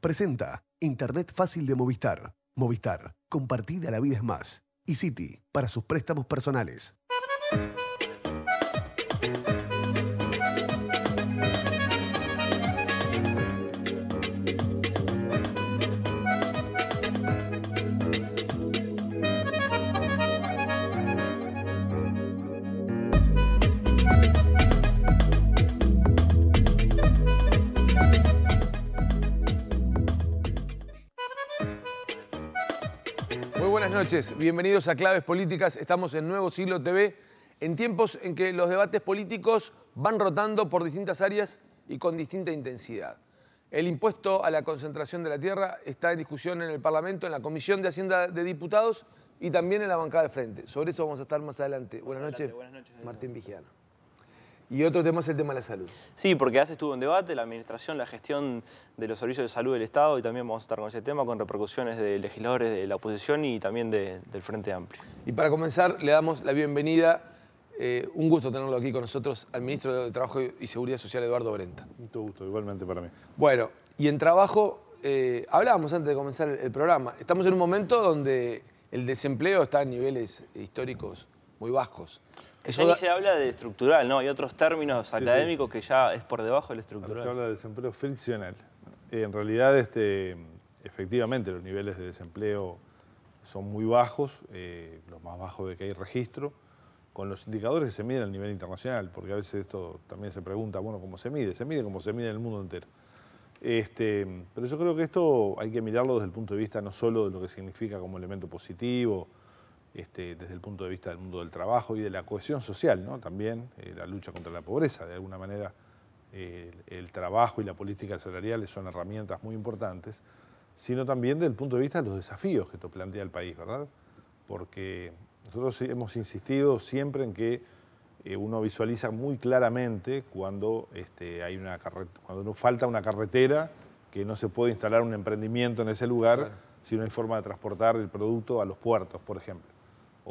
Presenta Internet fácil de Movistar. Movistar, compartida la vida es más. Y Citi, para sus préstamos personales. Buenas noches, bienvenidos a Claves Políticas. Estamos en Nuevo Siglo TV, en tiempos en que los debates políticos van rotando por distintas áreas y con distinta intensidad. El impuesto a la concentración de la tierra está en discusión en el Parlamento, en la Comisión de Hacienda de Diputados y también en la bancada de frente. Sobre eso vamos a estar más adelante. Buenas noches, Martín Vigiano. Y otro tema es el tema de la salud. Sí, porque hace estuvo en debate la administración, la gestión de los servicios de salud del Estado, y también vamos a estar con ese tema, con repercusiones de legisladores de la oposición y también del Frente Amplio. Y para comenzar, le damos la bienvenida, un gusto tenerlo aquí con nosotros, al ministro de Trabajo y Seguridad Social, Eduardo Brenta. Mucho gusto, igualmente para mí. Bueno, y en trabajo, hablábamos antes de comenzar el programa, estamos en un momento donde el desempleo está a niveles históricos muy bajos. Ya ni se habla de estructural, ¿no? Hay otros términos académicos que ya es por debajo del estructural. Ahora se habla de desempleo friccional. En realidad, efectivamente, los niveles de desempleo son muy bajos, los más bajos de que hay registro, con los indicadores que se miden a nivel internacional, porque a veces esto también se pregunta, bueno, ¿cómo se mide? Se mide como se mide en el mundo entero. Pero yo creo que esto hay que mirarlo desde el punto de vista no solo de lo que significa como elemento positivo, desde el punto de vista del mundo del trabajo y de la cohesión social, ¿no? También la lucha contra la pobreza. De alguna manera, el trabajo y la política salarial son herramientas muy importantes, sino también desde el punto de vista de los desafíos que esto plantea el país, ¿verdad? Porque nosotros hemos insistido siempre en que uno visualiza muy claramente cuando, cuando no falta una carretera, que no se puede instalar un emprendimiento en ese lugar, claro, si no hay forma de transportar el producto a los puertos, por ejemplo.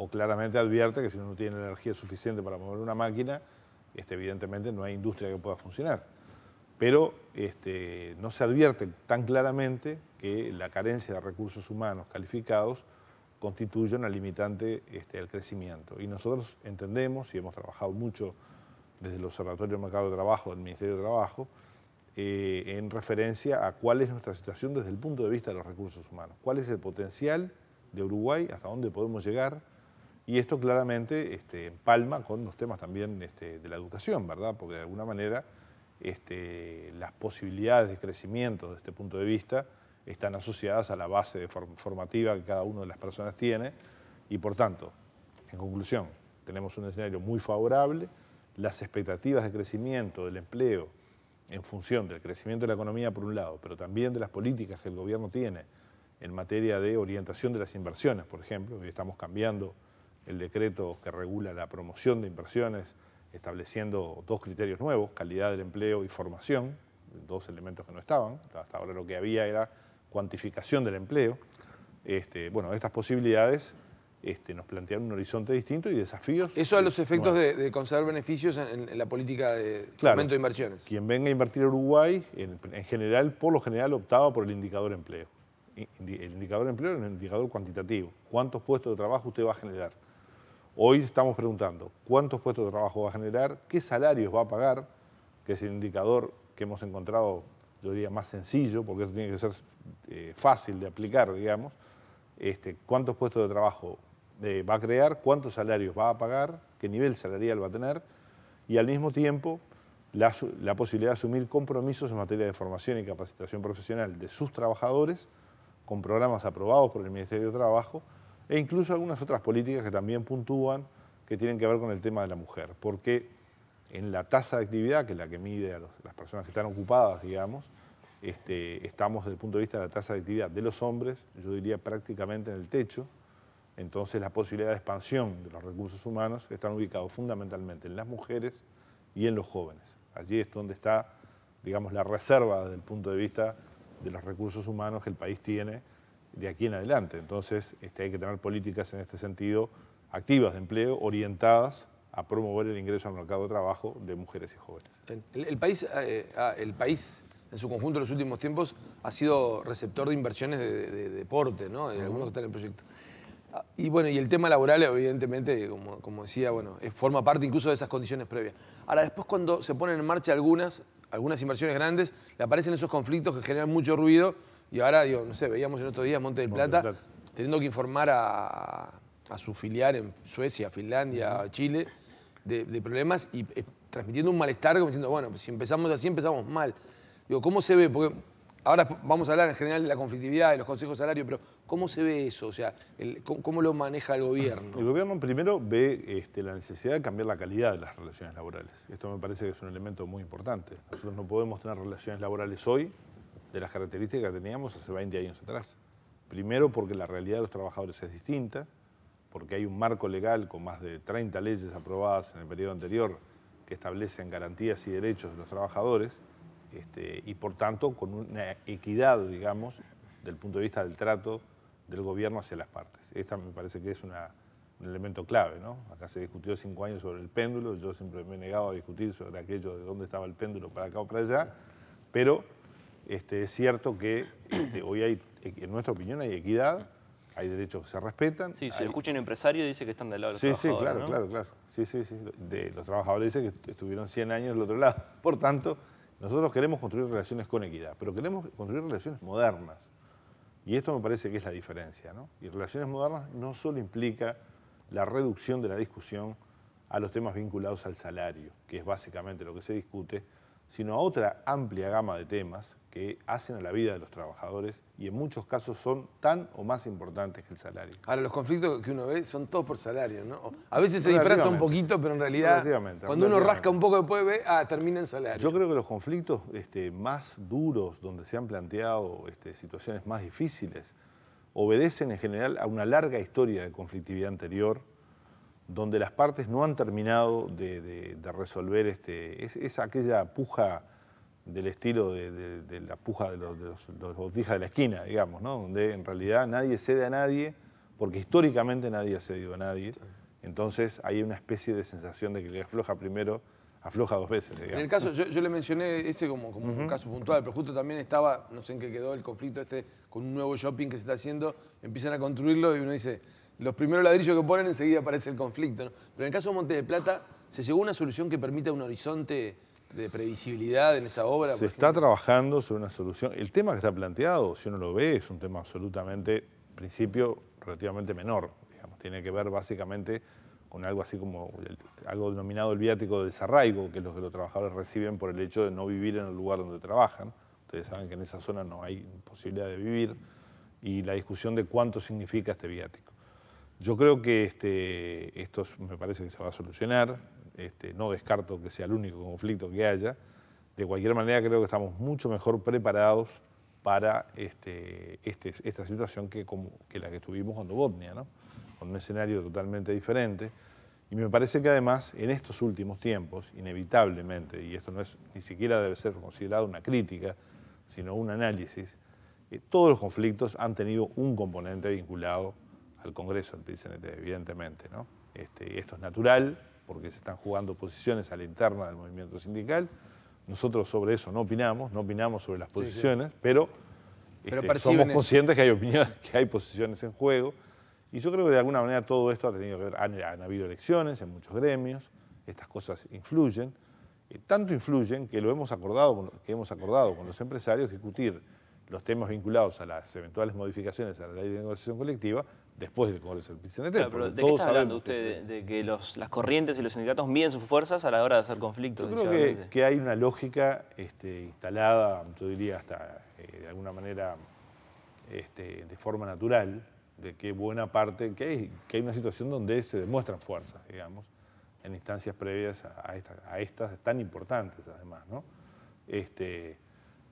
O claramente advierte que si uno no tiene energía suficiente para mover una máquina, evidentemente no hay industria que pueda funcionar. Pero no se advierte tan claramente que la carencia de recursos humanos calificados constituye una limitante al crecimiento. Y nosotros entendemos, y hemos trabajado mucho desde el Observatorio del Mercado de Trabajo del Ministerio de Trabajo, en referencia a cuál es nuestra situación desde el punto de vista de los recursos humanos. Cuál es el potencial de Uruguay, hasta dónde podemos llegar. Y esto claramente empalma con los temas también de la educación, ¿verdad? Porque de alguna manera las posibilidades de crecimiento desde este punto de vista están asociadas a la base formativa que cada una de las personas tiene. Y por tanto, en conclusión, tenemos un escenario muy favorable. Las expectativas de crecimiento del empleo en función del crecimiento de la economía por un lado, pero también de las políticas que el gobierno tiene en materia de orientación de las inversiones, por ejemplo. Hoy estamos cambiando el decreto que regula la promoción de inversiones, estableciendo dos criterios nuevos, calidad del empleo y formación, dos elementos que no estaban. Hasta ahora lo que había era cuantificación del empleo. Bueno, estas posibilidades nos plantean un horizonte distinto y desafíos. Eso a los efectos de conservar beneficios en la política de fomento de inversiones. Quien venga a invertir a Uruguay, en general, por lo general, optaba por el indicador empleo. El indicador empleo es un indicador cuantitativo. ¿Cuántos puestos de trabajo usted va a generar? Hoy estamos preguntando cuántos puestos de trabajo va a generar, qué salarios va a pagar, que es el indicador que hemos encontrado, yo diría, más sencillo, porque eso tiene que ser fácil de aplicar, digamos. Cuántos puestos de trabajo va a crear, cuántos salarios va a pagar, qué nivel salarial va a tener, y al mismo tiempo la posibilidad de asumir compromisos en materia de formación y capacitación profesional de sus trabajadores, con programas aprobados por el Ministerio de Trabajo, e incluso algunas otras políticas que también puntúan que tienen que ver con el tema de la mujer. Porque en la tasa de actividad, que es la que mide a las personas que están ocupadas, digamos, estamos desde el punto de vista de la tasa de actividad de los hombres, yo diría prácticamente en el techo. Entonces la posibilidad de expansión de los recursos humanos están ubicados fundamentalmente en las mujeres y en los jóvenes. Allí es donde está, digamos, la reserva desde el punto de vista de los recursos humanos que el país tiene de aquí en adelante. Entonces hay que tener políticas en este sentido activas de empleo, orientadas a promover el ingreso al mercado de trabajo de mujeres y jóvenes. El país en su conjunto en los últimos tiempos ha sido receptor de inversiones de deporte, ¿no? De algunos que están en proyecto. Y bueno, y el tema laboral, evidentemente, como decía, bueno, forma parte incluso de esas condiciones previas. Ahora, después cuando se ponen en marcha algunas inversiones grandes, le aparecen esos conflictos que generan mucho ruido. Y ahora, digo, no sé, veíamos en estos días Monte del Plata teniendo que informar a su filial en Suecia, Finlandia, Chile, de problemas y transmitiendo un malestar, como diciendo, bueno, pues si empezamos así, empezamos mal. Digo, ¿cómo se ve? Porque ahora vamos a hablar en general de la conflictividad, de los consejos de salario, pero ¿cómo se ve eso? O sea, ¿cómo lo maneja el gobierno? El gobierno primero ve la necesidad de cambiar la calidad de las relaciones laborales. Esto me parece que es un elemento muy importante. Nosotros no podemos tener relaciones laborales hoy de las características que teníamos hace 20 años atrás. Primero porque la realidad de los trabajadores es distinta, porque hay un marco legal con más de 30 leyes aprobadas en el periodo anterior que establecen garantías y derechos de los trabajadores, y por tanto con una equidad, digamos, del punto de vista del trato del gobierno hacia las partes. Esta me parece que es un elemento clave, ¿no? Acá se discutió 5 años sobre el péndulo, yo siempre me he negado a discutir sobre aquello de dónde estaba el péndulo para acá o para allá, pero es cierto que hoy hay, en nuestra opinión, hay equidad, hay derechos que se respetan. Sí, si lo escucha un empresario dice que están del lado de los trabajadores, claro. Sí. De los trabajadores dice que estuvieron 100 años del otro lado. Por tanto, nosotros queremos construir relaciones con equidad, pero queremos construir relaciones modernas. Y esto me parece que es la diferencia, ¿no? Y relaciones modernas no solo implica la reducción de la discusión a los temas vinculados al salario, que es básicamente lo que se discute, sino a otra amplia gama de temas que hacen a la vida de los trabajadores y en muchos casos son tan o más importantes que el salario. Ahora, los conflictos que uno ve son todos por salario, ¿no? A veces se disfraza un poquito, pero en realidad cuando uno rasca un poco después ve, termina en salario. Yo creo que los conflictos más duros, donde se han planteado situaciones más difíciles, obedecen en general a una larga historia de conflictividad anterior, donde las partes no han terminado de resolver es aquella puja del estilo de la puja de los botijas de la esquina, digamos, ¿no? Donde en realidad nadie cede a nadie, porque históricamente nadie ha cedido a nadie. Entonces hay una especie de sensación de que el que afloja primero, afloja 2 veces, digamos. En el caso, yo le mencioné ese como un caso puntual, pero justo también estaba, no sé en qué quedó el conflicto con un nuevo shopping que se está haciendo, empiezan a construirlo y uno dice, los primeros ladrillos que ponen enseguida aparece el conflicto, ¿no? Pero en el caso de Monte del Plata, ¿se llegó a una solución que permita un horizonte de previsibilidad en esa obra? Se está trabajando sobre una solución. El tema que está planteado, si uno lo ve, es un tema absolutamente, en principio, relativamente menor. Digamos. Tiene que ver básicamente con algo así como algo denominado el viático de desarraigo, que es lo que los trabajadores reciben por el hecho de no vivir en el lugar donde trabajan. Ustedes saben que en esa zona no hay posibilidad de vivir, y la discusión de cuánto significa este viático. Yo creo que esto me parece que se va a solucionar. No descarto que sea el único conflicto que haya. De cualquier manera, creo que estamos mucho mejor preparados para esta situación que la que tuvimos cuando Botnia, ¿no? Con un escenario totalmente diferente. Y me parece que además, en estos últimos tiempos, inevitablemente, y esto no es ni siquiera debe ser considerado una crítica, sino un análisis, todos los conflictos han tenido un componente vinculado al Congreso del PIT-CNT, evidentemente, ¿no? Esto es natural, porque se están jugando posiciones a la interna del movimiento sindical. Nosotros sobre eso no opinamos sobre las posiciones, pero somos conscientes que hay opiniones, que hay posiciones en juego. Y yo creo que de alguna manera todo esto ha tenido que ver, han habido elecciones en muchos gremios, estas cosas influyen, tanto influyen que hemos acordado con los empresarios discutir los temas vinculados a las eventuales modificaciones a la ley de negociación colectiva después del Congreso del PIT-CNT. Claro, pero ¿de qué está hablando usted? ¿De que las corrientes y los sindicatos miden sus fuerzas a la hora de hacer conflictos? Yo creo que hay una lógica instalada, yo diría hasta de alguna manera de forma natural, de que buena parte, que hay una situación donde se demuestran fuerzas, digamos, en instancias previas a estas tan importantes además, ¿no?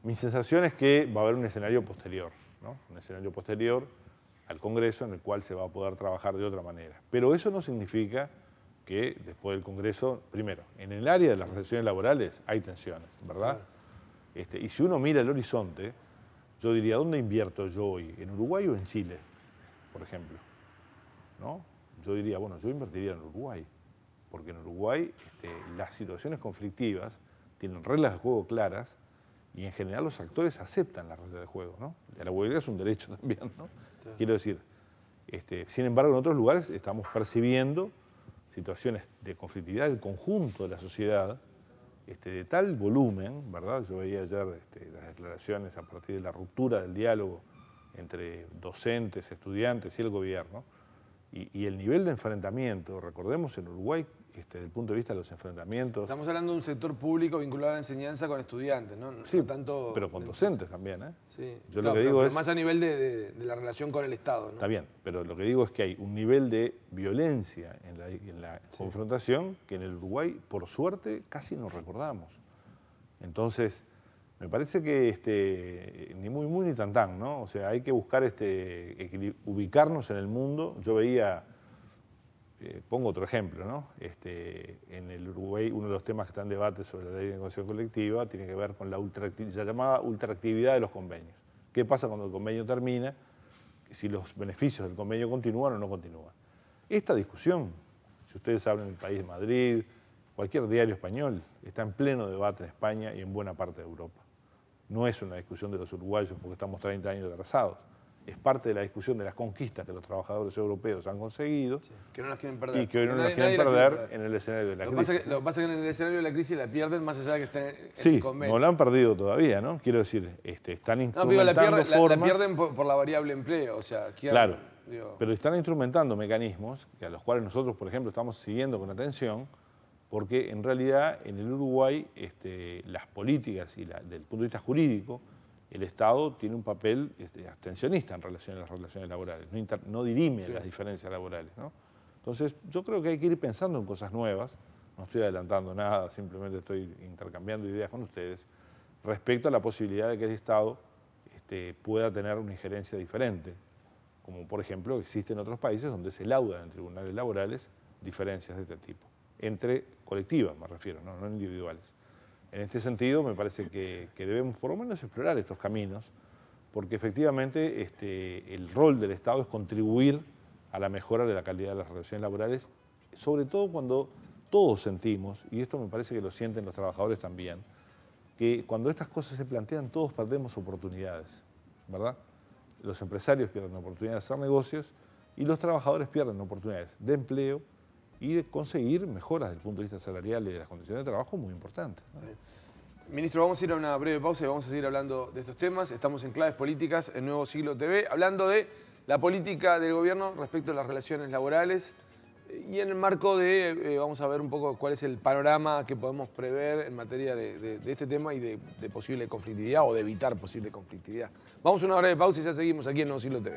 Mi sensación es que va a haber un escenario posterior, ¿no? Un escenario posterior al Congreso en el cual se va a poder trabajar de otra manera. Pero eso no significa que después del Congreso, primero, en el área de las relaciones laborales hay tensiones, ¿verdad? Y si uno mira el horizonte, yo diría, ¿dónde invierto yo hoy? ¿En Uruguay o en Chile, por ejemplo? ¿No? Yo diría, bueno, yo invertiría en Uruguay. porque en Uruguay las situaciones conflictivas tienen reglas de juego claras y en general los actores aceptan las reglas de juego, ¿no? La huelga es un derecho también, ¿no? Sí. Quiero decir, sin embargo, en otros lugares estamos percibiendo situaciones de conflictividad del conjunto de la sociedad de tal volumen, ¿verdad? Yo veía ayer las declaraciones a partir de la ruptura del diálogo entre docentes, estudiantes y el gobierno, y el nivel de enfrentamiento, recordemos en Uruguay, desde el punto de vista de los enfrentamientos... Estamos hablando de un sector público vinculado a la enseñanza con estudiantes, ¿no? Sí, no tanto pero con docentes también, ¿eh? Sí, Yo claro, lo que digo pero es... más a nivel de la relación con el Estado, ¿no? Está bien, pero lo que digo es que hay un nivel de violencia en la confrontación que en el Uruguay, por suerte, casi no recordamos. Entonces, me parece que ni muy muy ni tan tan, ¿no? O sea, hay que buscar ubicarnos en el mundo. Yo veía, pongo otro ejemplo, ¿no? En el Uruguay uno de los temas que está en debate sobre la ley de negociación colectiva tiene que ver con la llamada ultraactividad de los convenios. ¿Qué pasa cuando el convenio termina? Si los beneficios del convenio continúan o no continúan. Esta discusión, si ustedes hablan del País de Madrid, cualquier diario español, está en pleno debate en España y en buena parte de Europa. No es una discusión de los uruguayos porque estamos 30 años atrasados. Es parte de la discusión de las conquistas que los trabajadores europeos han conseguido. Sí, que no las quieren perder. Y que hoy no las quieren perder en el escenario de la crisis. Lo que pasa es que en el escenario de la crisis la pierden más allá de que estén en el convenio. No la han perdido todavía, ¿no? Quiero decir, están instrumentando formas... La pierden por la variable empleo, o sea... Claro, pero están instrumentando mecanismos a los cuales nosotros, por ejemplo, estamos siguiendo con atención, porque en realidad en el Uruguay las políticas y desde el punto de vista jurídico, el Estado tiene un papel abstencionista en relación a las relaciones laborales, no dirime las diferencias laborales, ¿no? Entonces yo creo que hay que ir pensando en cosas nuevas, no estoy adelantando nada, simplemente estoy intercambiando ideas con ustedes, respecto a la posibilidad de que el Estado pueda tener una injerencia diferente, como por ejemplo existe en otros países donde se laudan en tribunales laborales diferencias de este tipo. Entre colectivas, me refiero, no individuales. En este sentido, me parece que debemos por lo menos explorar estos caminos, porque efectivamente el rol del Estado es contribuir a la mejora de la calidad de las relaciones laborales, sobre todo cuando todos sentimos, y esto me parece que lo sienten los trabajadores también, que cuando estas cosas se plantean todos perdemos oportunidades, ¿verdad? Los empresarios pierden oportunidades de hacer negocios y los trabajadores pierden oportunidades de empleo y de conseguir mejoras desde el punto de vista salarial y de las condiciones de trabajo muy importantes, ¿no? Ministro, vamos a ir a una breve pausa y vamos a seguir hablando de estos temas. Estamos en Claves Políticas, en Nuevo Siglo TV, hablando de la política del gobierno respecto a las relaciones laborales y en el marco de, vamos a ver un poco cuál es el panorama que podemos prever en materia de este tema y de posible conflictividad o de evitar posible conflictividad. Vamos a una breve pausa y ya seguimos aquí en Nuevo Siglo TV.